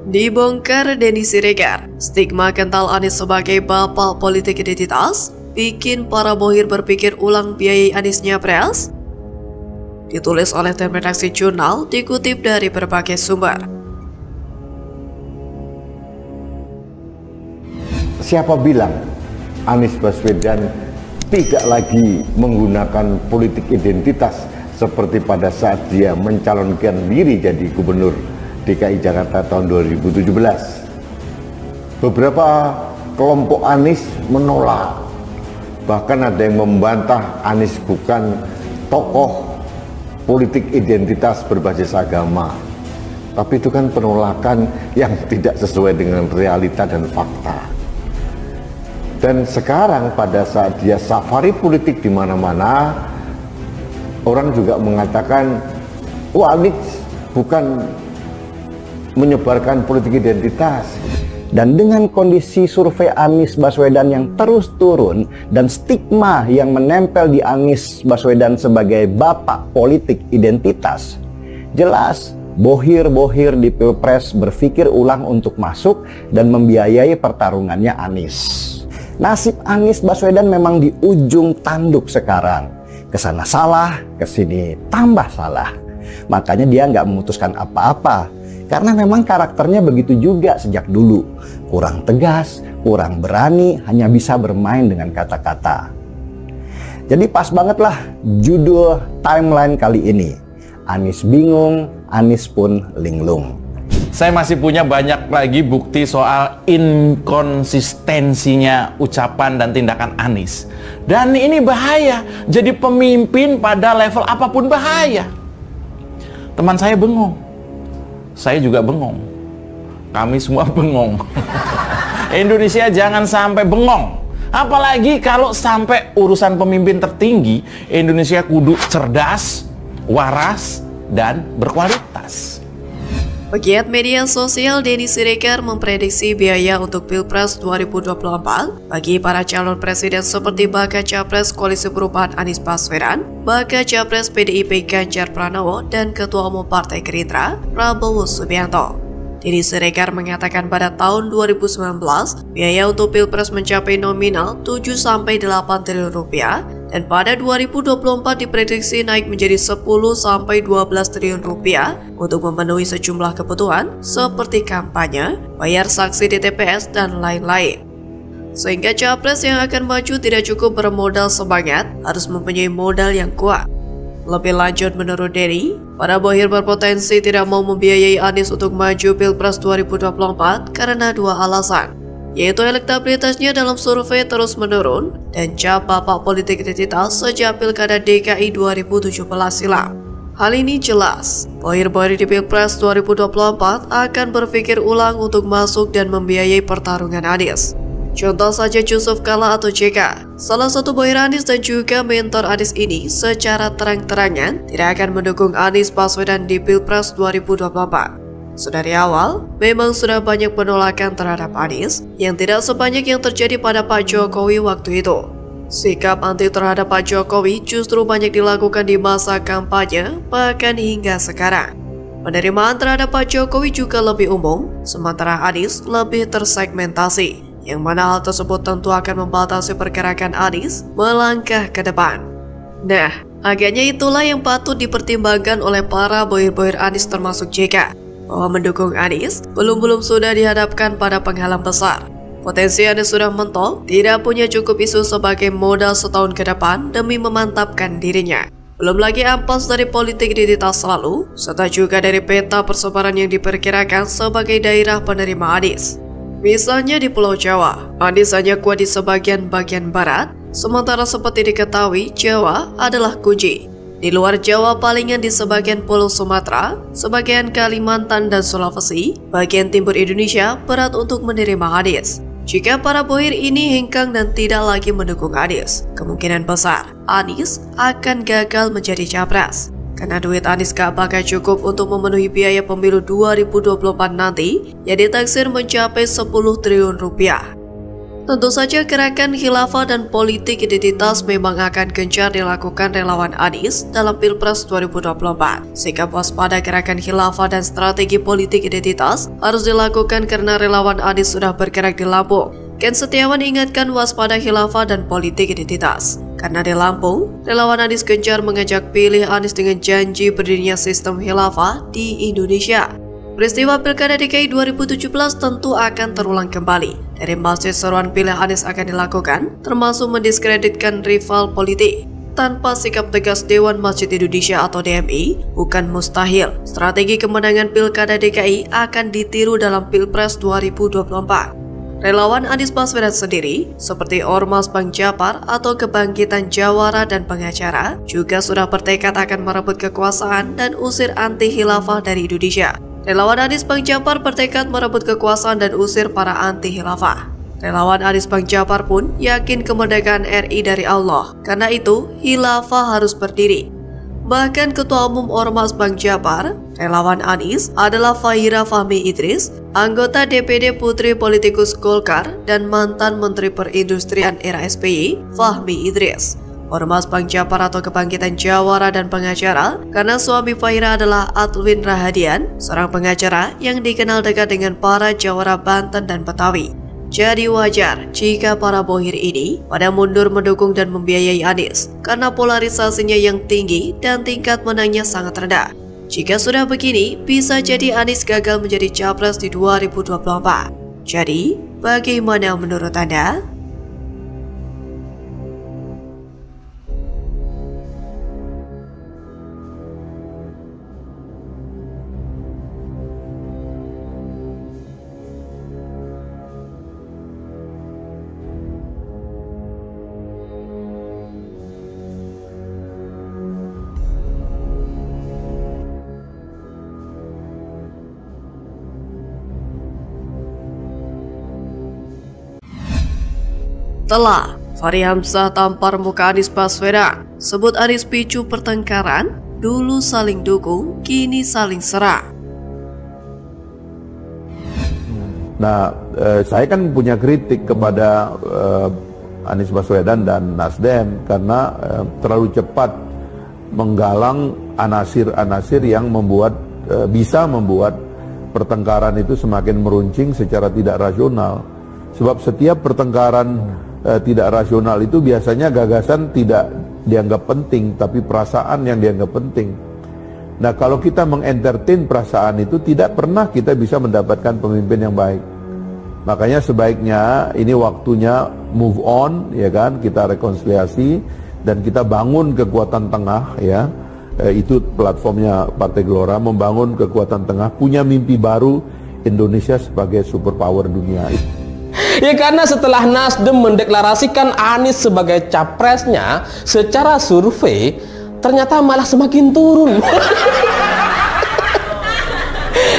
Dibongkar Denny Siregar, stigma kental Anies sebagai bapak politik identitas bikin para bohir berpikir ulang biayai Anies nyapres. Ditulis oleh tim redaksi jurnal, dikutip dari berbagai sumber. Siapa bilang Anies Baswedan tidak lagi menggunakan politik identitas seperti pada saat dia mencalonkan diri jadi gubernur DKI Jakarta tahun 2017. Beberapa kelompok Anies menolak, bahkan ada yang membantah Anies bukan tokoh politik identitas berbasis agama. Tapi itu kan penolakan yang tidak sesuai dengan realita dan fakta. Dan sekarang pada saat dia safari politik di mana-mana, orang juga mengatakan, wah Anies bukan menyebarkan politik identitas. Dan dengan kondisi survei Anies Baswedan yang terus turun dan stigma yang menempel di Anies Baswedan sebagai bapak politik identitas, jelas bohir-bohir di Pilpres berpikir ulang untuk masuk dan membiayai pertarungannya Anies. Nasib Anies Baswedan memang di ujung tanduk sekarang. Kesana salah, kesini tambah salah. Makanya dia nggak memutuskan apa-apa. Karena memang karakternya begitu juga sejak dulu. Kurang tegas, kurang berani, hanya bisa bermain dengan kata-kata. Jadi pas banget lah judul timeline kali ini. Anies bingung, Anies pun linglung. Saya masih punya banyak lagi bukti soal inkonsistensinya ucapan dan tindakan Anies. Dan ini bahaya, jadi pemimpin pada level apapun bahaya. Teman saya bengong. Saya juga bengong. Kami semua bengong. Indonesia jangan sampai bengong. Apalagi kalau sampai urusan pemimpin tertinggi, Indonesia kudu cerdas, waras, dan berkualitas. Pegiat media sosial Denny Siregar memprediksi biaya untuk Pilpres 2024 bagi para calon presiden seperti bakal Capres Koalisi Perubahan Anies Baswedan, bakal Capres PDIP Ganjar Pranowo, dan Ketua Umum Partai Gerindra Prabowo Subianto. Denny Siregar mengatakan pada tahun 2019 biaya untuk Pilpres mencapai nominal 7-8 triliun rupiah dan pada 2024 diprediksi naik menjadi 10-12 triliun rupiah untuk memenuhi sejumlah kebutuhan seperti kampanye, bayar saksi di TPS, dan lain-lain. Sehingga capres yang akan maju tidak cukup bermodal semangat, harus mempunyai modal yang kuat. Lebih lanjut menurut Denny, para bohir berpotensi tidak mau membiayai Anies untuk maju Pilpres 2024 karena dua alasan, yaitu elektabilitasnya dalam survei terus menurun dan cap bapak politik identitas sejak Pilkada DKI 2017 silam. Hal ini jelas, bohir-bohir di Pilpres 2024 akan berpikir ulang untuk masuk dan membiayai pertarungan Anies. Contoh saja Yusuf Kala atau JK, salah satu bohir Anies dan juga mentor Anies ini secara terang-terangan tidak akan mendukung Anies Baswedan di Pilpres 2024. Dari awal, memang sudah banyak penolakan terhadap Anies yang tidak sebanyak yang terjadi pada Pak Jokowi waktu itu. Sikap anti terhadap Pak Jokowi justru banyak dilakukan di masa kampanye, bahkan hingga sekarang. Penerimaan terhadap Pak Jokowi juga lebih umum, sementara Anies lebih tersegmentasi, yang mana hal tersebut tentu akan membatasi pergerakan Anies melangkah ke depan. Nah, agaknya itulah yang patut dipertimbangkan oleh para bohir-bohir Anies termasuk JK. Bahwa mendukung Anies belum sudah dihadapkan pada penghalang besar. Potensi Anies sudah mentok, tidak punya cukup isu sebagai modal setahun ke depan demi memantapkan dirinya. Belum lagi ampas dari politik identitas lalu, serta juga dari peta persebaran yang diperkirakan sebagai daerah penerima Anies. Misalnya di Pulau Jawa, Anies hanya kuat di sebagian bagian barat, sementara seperti diketahui Jawa adalah kunci. Di luar Jawa palingan di sebagian Pulau Sumatera, sebagian Kalimantan dan Sulawesi, bagian timur Indonesia berat untuk menerima Anies. Jika para bohir ini hengkang dan tidak lagi mendukung Anies, kemungkinan besar Anies akan gagal menjadi capres. Karena duit Anies gak bakal cukup untuk memenuhi biaya pemilu 2024 nanti yang ditaksir mencapai 10 triliun rupiah. Tentu saja gerakan khilafah dan politik identitas memang akan gencar dilakukan relawan Anies dalam Pilpres 2024. Sikap waspada gerakan khilafah dan strategi politik identitas harus dilakukan karena relawan Anies sudah bergerak di Lampung. Ken Setiawan ingatkan waspada khilafah dan politik identitas. Karena di Lampung, relawan Anies gencar mengajak pilih Anies dengan janji berdirinya sistem khilafah di Indonesia. Peristiwa Pilkada DKI 2017 tentu akan terulang kembali. Dari masjid seruan pilih Anies akan dilakukan, termasuk mendiskreditkan rival politik. Tanpa sikap tegas Dewan Masjid Indonesia atau DMI, bukan mustahil strategi kemenangan Pilkada DKI akan ditiru dalam Pilpres 2024. Relawan Anies Baswedan sendiri, seperti Ormas Bang Japar atau Kebangkitan Jawara dan pengacara, juga sudah bertekad akan merebut kekuasaan dan usir anti-khilafah dari Indonesia. Relawan Anies Bang Japar bertekad merebut kekuasaan dan usir para anti-khilafah. Relawan Anies Bang Japar pun yakin kemerdekaan RI dari Allah, karena itu khilafah harus berdiri. Bahkan Ketua Umum Ormas Bang Japar, relawan Anies adalah Fahira Fahmi Idris, anggota DPD Putri politikus Golkar dan mantan Menteri Perindustrian era SBY, Fahmi Idris. Ormas Bang Japar atau Kebangkitan Jawara dan pengacara karena suami Fahira adalah Adwin Rahadian, seorang pengacara yang dikenal dekat dengan para Jawara Banten dan Betawi. Jadi wajar jika para bohir ini pada mundur mendukung dan membiayai Anies karena polarisasinya yang tinggi dan tingkat menangnya sangat rendah. Jika sudah begini, bisa jadi Anies gagal menjadi capres di 2024. Jadi, bagaimana menurut Anda? Telah, Fahri Hamzah tampar muka Anies Baswedan, sebut Anies picu pertengkaran, dulu saling dukung, kini saling serang. Nah, saya kan punya kritik kepada Anies Baswedan dan Nasdem karena terlalu cepat menggalang anasir-anasir yang bisa membuat pertengkaran itu semakin meruncing secara tidak rasional. Sebab setiap pertengkaran tidak rasional itu biasanya gagasan tidak dianggap penting, tapi perasaan yang dianggap penting. Nah, kalau kita mengentertain perasaan itu, tidak pernah kita bisa mendapatkan pemimpin yang baik. Makanya sebaiknya ini waktunya move on, ya kan? Kita rekonsiliasi dan kita bangun kekuatan tengah, ya. Itu platformnya Partai Gelora, membangun kekuatan tengah, punya mimpi baru Indonesia sebagai superpower dunia. Ya karena setelah Nasdem mendeklarasikan Anies sebagai capresnya, secara survei ternyata malah semakin turun.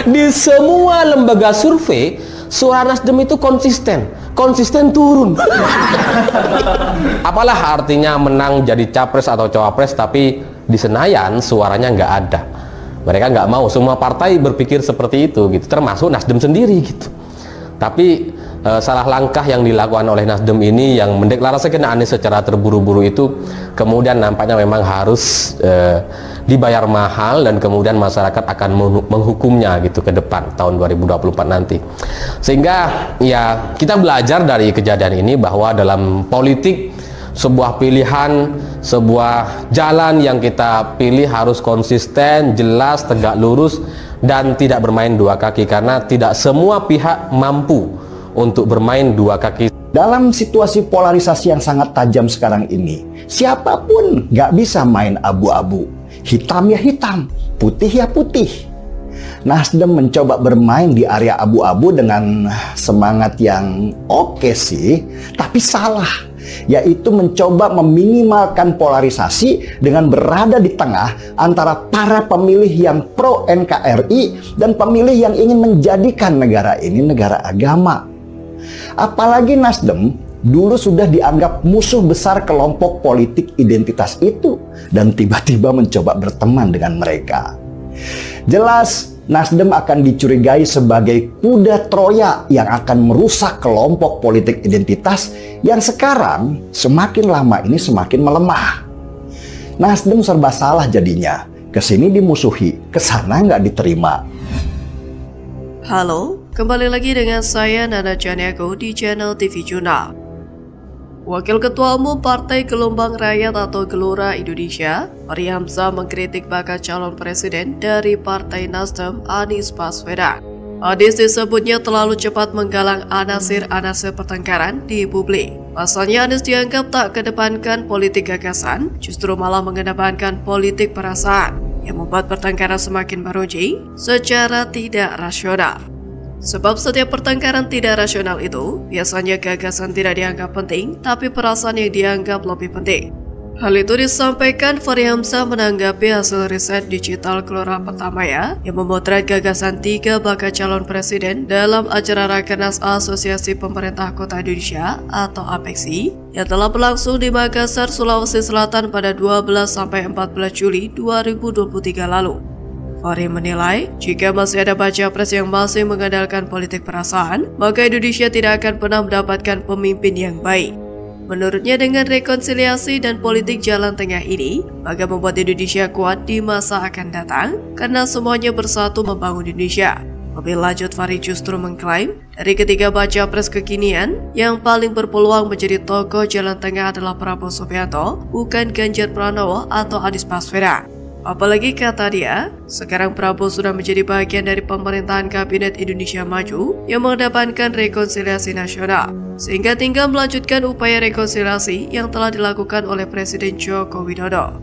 Di semua lembaga survei, suara Nasdem itu konsisten turun. Apalah artinya menang jadi capres atau cawapres tapi di Senayan suaranya nggak ada. Mereka nggak mau, semua partai berpikir seperti itu gitu, termasuk Nasdem sendiri gitu. Tapi salah langkah yang dilakukan oleh Nasdem ini yang mendeklarasikan Anies secara terburu-buru itu kemudian nampaknya memang harus dibayar mahal dan kemudian masyarakat akan menghukumnya gitu ke depan tahun 2024 nanti. Sehingga ya kita belajar dari kejadian ini bahwa dalam politik sebuah pilihan, sebuah jalan yang kita pilih harus konsisten, jelas, tegak lurus dan tidak bermain dua kaki karena tidak semua pihak mampu untuk bermain dua kaki. Dalam situasi polarisasi yang sangat tajam sekarang ini, siapapun nggak bisa main abu-abu. Hitam ya hitam, putih ya putih. Nasdem mencoba bermain di area abu-abu dengan semangat yang oke sih, tapi salah. Yaitu mencoba meminimalkan polarisasi dengan berada di tengah antara para pemilih yang pro NKRI dan pemilih yang ingin menjadikan negara ini negara agama. Apalagi Nasdem dulu sudah dianggap musuh besar kelompok politik identitas itu dan tiba-tiba mencoba berteman dengan mereka. Jelas Nasdem akan dicurigai sebagai kuda Troya yang akan merusak kelompok politik identitas yang sekarang semakin lama ini semakin melemah. Nasdem serba salah jadinya. Kesini dimusuhi, kesana nggak diterima. Halo, kembali lagi dengan saya Nana Janiago di channel TV Jurnal. Wakil Ketua Umum Partai Gelombang Rakyat atau Gelora Indonesia, Fachri Hamzah mengkritik bakal calon presiden dari Partai Nasdem, Anies Baswedan. Anies disebutnya terlalu cepat menggalang anasir-anasir pertengkaran di publik. Pasalnya Anies dianggap tak kedepankan politik gagasan, justru malah mengedepankan politik perasaan yang membuat pertengkaran semakin meruncing secara tidak rasional. Sebab setiap pertengkaran tidak rasional itu biasanya gagasan tidak dianggap penting, tapi perasaan yang dianggap lebih penting. Hal itu disampaikan Fachri Hamzah menanggapi hasil riset digital Gelora Pertamaya yang memotret gagasan 3 bakal calon presiden dalam acara Rakernas Asosiasi Pemerintah Kota Indonesia atau APEKSI yang telah berlangsung di Makassar, Sulawesi Selatan pada 12-14 Juli 2023 lalu. Fachri menilai, jika masih ada baca pres yang masih mengandalkan politik perasaan, maka Indonesia tidak akan pernah mendapatkan pemimpin yang baik. Menurutnya dengan rekonsiliasi dan politik jalan tengah ini, maka membuat Indonesia kuat di masa akan datang, karena semuanya bersatu membangun Indonesia. Lebih lanjut, Fachri justru mengklaim, dari ketiga baca pres kekinian, yang paling berpeluang menjadi tokoh jalan tengah adalah Prabowo Subianto, bukan Ganjar Pranowo atau Anies Baswedan. Apalagi kata dia, sekarang Prabowo sudah menjadi bagian dari pemerintahan Kabinet Indonesia Maju yang mengedepankan rekonsiliasi nasional, sehingga tinggal melanjutkan upaya rekonsiliasi yang telah dilakukan oleh Presiden Joko Widodo.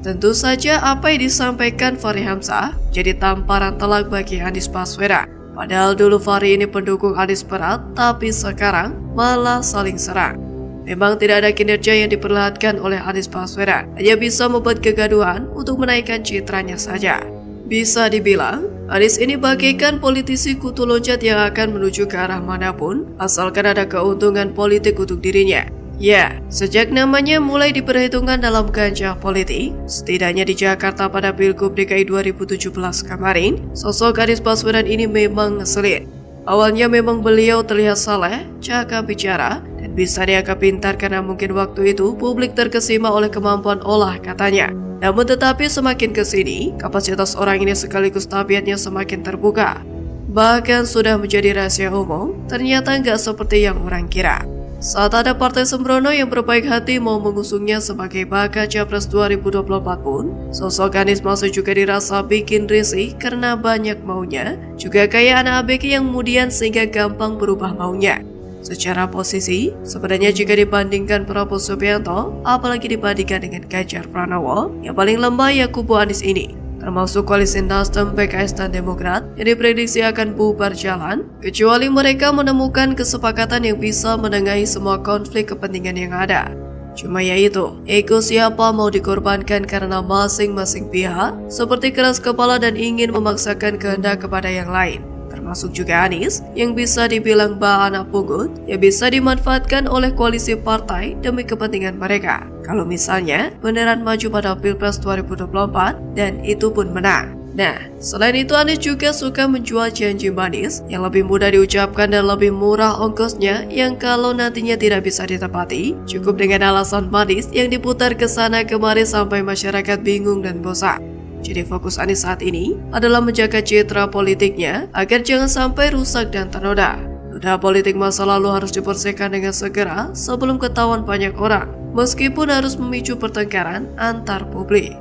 Tentu saja apa yang disampaikan Fachri Hamzah jadi tamparan telak bagi Anies Baswedan. Padahal dulu Fachri ini pendukung Anies berat, tapi sekarang malah saling serang. Memang tidak ada kinerja yang diperlihatkan oleh Anies Baswedan, hanya bisa membuat kegaduhan untuk menaikkan citranya saja. Bisa dibilang, Anies ini bagaikan politisi kutu loncat yang akan menuju ke arah manapun, asalkan ada keuntungan politik untuk dirinya. Ya, sejak namanya mulai diperhitungkan dalam kancah politik, setidaknya di Jakarta pada Pilgub DKI 2017 kemarin, sosok Anies Baswedan ini memang ngeselin. Awalnya memang beliau terlihat saleh, cakap bicara, dan bisa dianggap pintar karena mungkin waktu itu publik terkesima oleh kemampuan olah katanya. Namun tetapi semakin kesini, kapasitas orang ini sekaligus tabiatnya semakin terbuka. Bahkan sudah menjadi rahasia umum, ternyata nggak seperti yang orang kira. Saat ada partai sembrono yang berbaik hati mau mengusungnya sebagai bakal capres 2024 pun, sosok Anies masih juga dirasa bikin risih karena banyak maunya, juga kayak anak ABG yang kemudian sehingga gampang berubah maunya. Secara posisi, sebenarnya jika dibandingkan Prabowo Subianto, apalagi dibandingkan dengan Ganjar Pranowo, yang paling lemah ya kubu Anies ini. Termasuk koalisi Nasdem, PKS, dan Demokrat yang diprediksi akan bubar jalan, kecuali mereka menemukan kesepakatan yang bisa menengahi semua konflik kepentingan yang ada. Cuma yaitu, ego siapa mau dikorbankan karena masing-masing pihak, seperti keras kepala dan ingin memaksakan kehendak kepada yang lain. Termasuk juga Anies, yang bisa dibilang anak pungut, yang bisa dimanfaatkan oleh koalisi partai demi kepentingan mereka. Kalau misalnya beneran maju pada Pilpres 2024 dan itu pun menang. Nah, selain itu Anies juga suka menjual janji manis yang lebih mudah diucapkan dan lebih murah ongkosnya yang kalau nantinya tidak bisa ditepati, cukup dengan alasan manis yang diputar ke sana kemari sampai masyarakat bingung dan bosan. Jadi fokus Anies saat ini adalah menjaga citra politiknya agar jangan sampai rusak dan ternoda. Noda politik masa lalu harus dibersihkan dengan segera sebelum ketahuan banyak orang, meskipun harus memicu pertengkaran antar publik.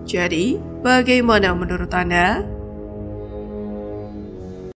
Jadi, bagaimana menurut Anda?